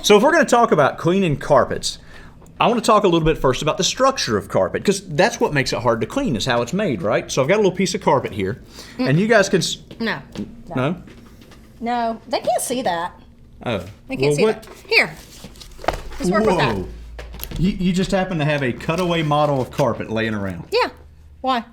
So if we're going to talk about cleaning carpets, I want to talk a little bit first about the structure of carpet, because that's what makes it hard to clean, is how it's made, right? So I've got a little piece of carpet here, and you guys can... No. No? No, they can't see that. Oh. They can't see that. Here, let's work with that. You just happen to have a cutaway model of carpet laying around. Yeah. Why?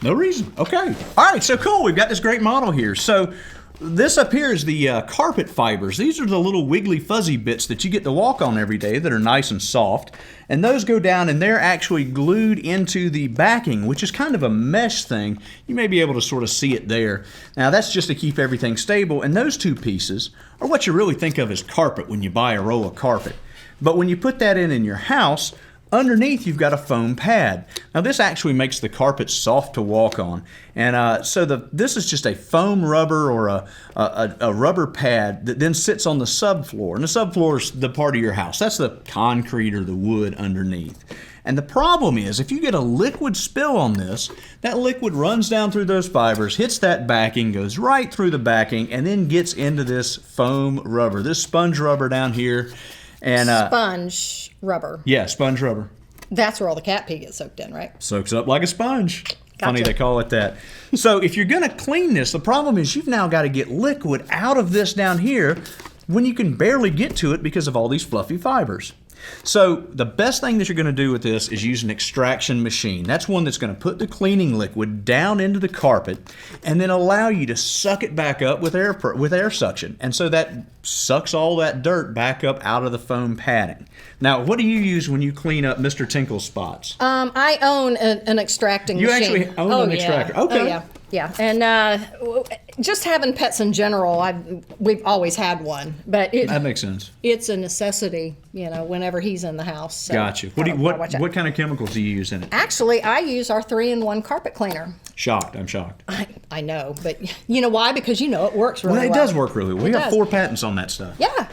No reason. Okay. All right, so cool. We've got this great model here. So this up here is the carpet fibers. These are the little wiggly fuzzy bits that you get to walk on every day that are nice and soft. And those go down and they're actually glued into the backing, which is kind of a mesh thing. You may be able to sort of see it there. Now that's just to keep everything stable. And those two pieces are what you really think of as carpet when you buy a roll of carpet. But when you put that in your house, underneath you've got a foam pad. Now this actually makes the carpet soft to walk on. And so this is just a foam rubber or a rubber pad that then sits on the subfloor. And the subfloor is the part of your house. That's the concrete or the wood underneath. And the problem is, if you get a liquid spill on this, that liquid runs down through those fibers, hits that backing, goes right through the backing, and then gets into this foam rubber, this sponge rubber down here. And sponge rubber. Yeah, sponge rubber. That's where all the cat pee gets soaked in, right? Soaks up like a sponge. Gotcha. Funny they call it that. So if you're going to clean this, the problem is you've now got to get liquid out of this down here when you can barely get to it because of all these fluffy fibers. So the best thing that you're going to do with this is use an extraction machine. That's one that's going to put the cleaning liquid down into the carpet and then allow you to suck it back up with air suction. And so that sucks all that dirt back up out of the foam padding. Now, what do you use when you clean up Mr. Tinkle's spots? I own an extracting machine. You actually own an extractor? Okay. Oh, yeah. Yeah, and just having pets in general, we've always had one, but that makes sense. It's a necessity, whenever he's in the house. So gotcha. What kind of chemicals do you use in it? Actually, I use our 3-in-1 carpet cleaner. Shocked. I'm shocked. I know, but you know why? Because it works really well. Well, it does work really well. We have 4 patents on that stuff. Yeah.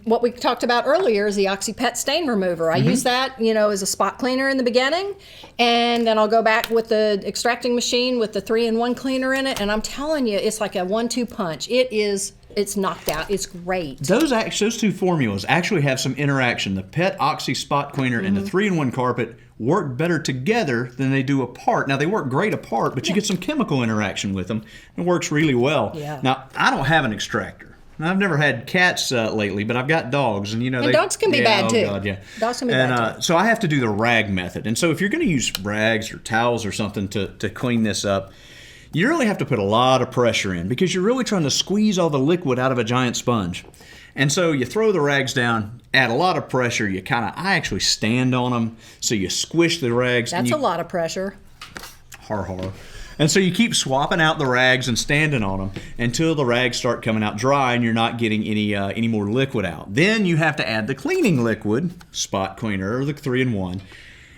What we talked about earlier is the OxyPet stain remover. I use that, as a spot cleaner in the beginning, and then I'll go back with the extracting machine with the 3-in-1 cleaner in it, and I'm telling you, it's like a 1-2 punch. It's knocked out. It's great. Those 2 formulas actually have some interaction. The Pet Oxy Spot Cleaner and the 3-in-1 carpet work better together than they do apart. Now, they work great apart, but you get some chemical interaction with them. It works really well. Yeah. Now, I don't have an extractor. I've never had cats lately, but I've got dogs, and dogs can be bad too. Oh God, yeah. Dogs can be bad too. So I have to do the rag method. And so if you're going to use rags or towels or something to clean this up, you really have to put a lot of pressure in because you're really trying to squeeze all the liquid out of a giant sponge. And so you throw the rags down, add a lot of pressure. I actually stand on them, so you squish the rags. That's a lot of pressure. Har. And so you keep swapping out the rags and standing on them until the rags start coming out dry and you're not getting any more liquid out. Then you have to add the cleaning liquid, spot cleaner, or the 3-in-1,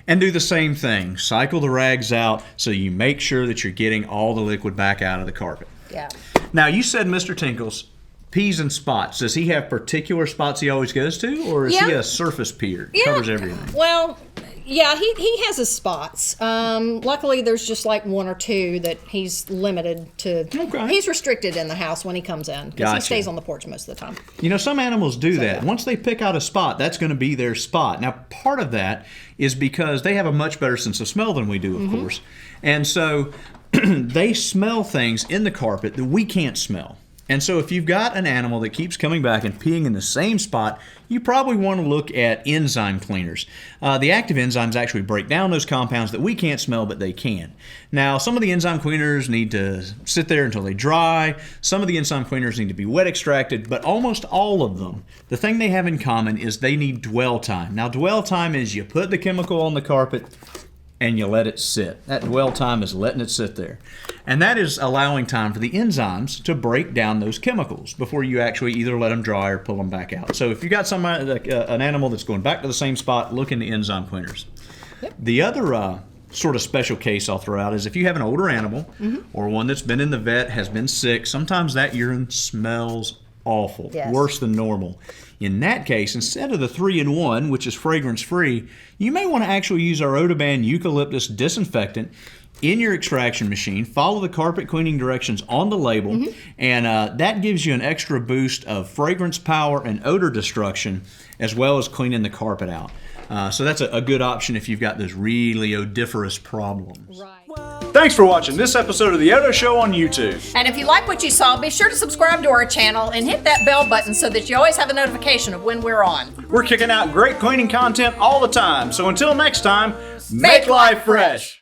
and do the same thing. Cycle the rags out so you make sure that you're getting all the liquid back out of the carpet. Yeah. Now, you said Mr. Tinkle's pees and spots. Does he have particular spots he always goes to, or is he a surface peer? Covers everything? Well, yeah, he has his spots. Luckily, there's just like 1 or 2 that he's limited to. Okay. He's restricted in the house when he comes in because he stays on the porch most of the time. Some animals do that. Once they pick out a spot, that's going to be their spot. Now, part of that is because they have a much better sense of smell than we do, of course. And so they smell things in the carpet that we can't smell. And so if you've got an animal that keeps coming back and peeing in the same spot, you probably want to look at enzyme cleaners. The active enzymes actually break down those compounds that we can't smell, but they can. Now, some of the enzyme cleaners need to sit there until they dry. Some of the enzyme cleaners need to be wet extracted, but almost all of them, the thing they have in common is they need dwell time. Now, dwell time is you put the chemical on the carpet and you let it sit. That dwell time is letting it sit there. And that is allowing time for the enzymes to break down those chemicals before you actually either let them dry or pull them back out. So if you got somebody, like an animal that's going back to the same spot, look into enzyme cleaners. Yep. The other sort of special case I'll throw out is if you have an older animal or one that's been in the vet, has been sick, sometimes that urine smells awful, worse than normal. In that case, instead of the 3-in-1, which is fragrance-free, you may want to actually use our OdoBan eucalyptus disinfectant. in your extraction machine, follow the carpet cleaning directions on the label, and that gives you an extra boost of fragrance power and odor destruction, as well as cleaning the carpet out. So that's a good option if you've got those really odoriferous problems. Right. Thanks for watching this episode of the Odo Show on YouTube. And if you like what you saw, be sure to subscribe to our channel and hit that bell button so that you always have a notification of when we're on. We're kicking out great cleaning content all the time. So until next time, make life fresh.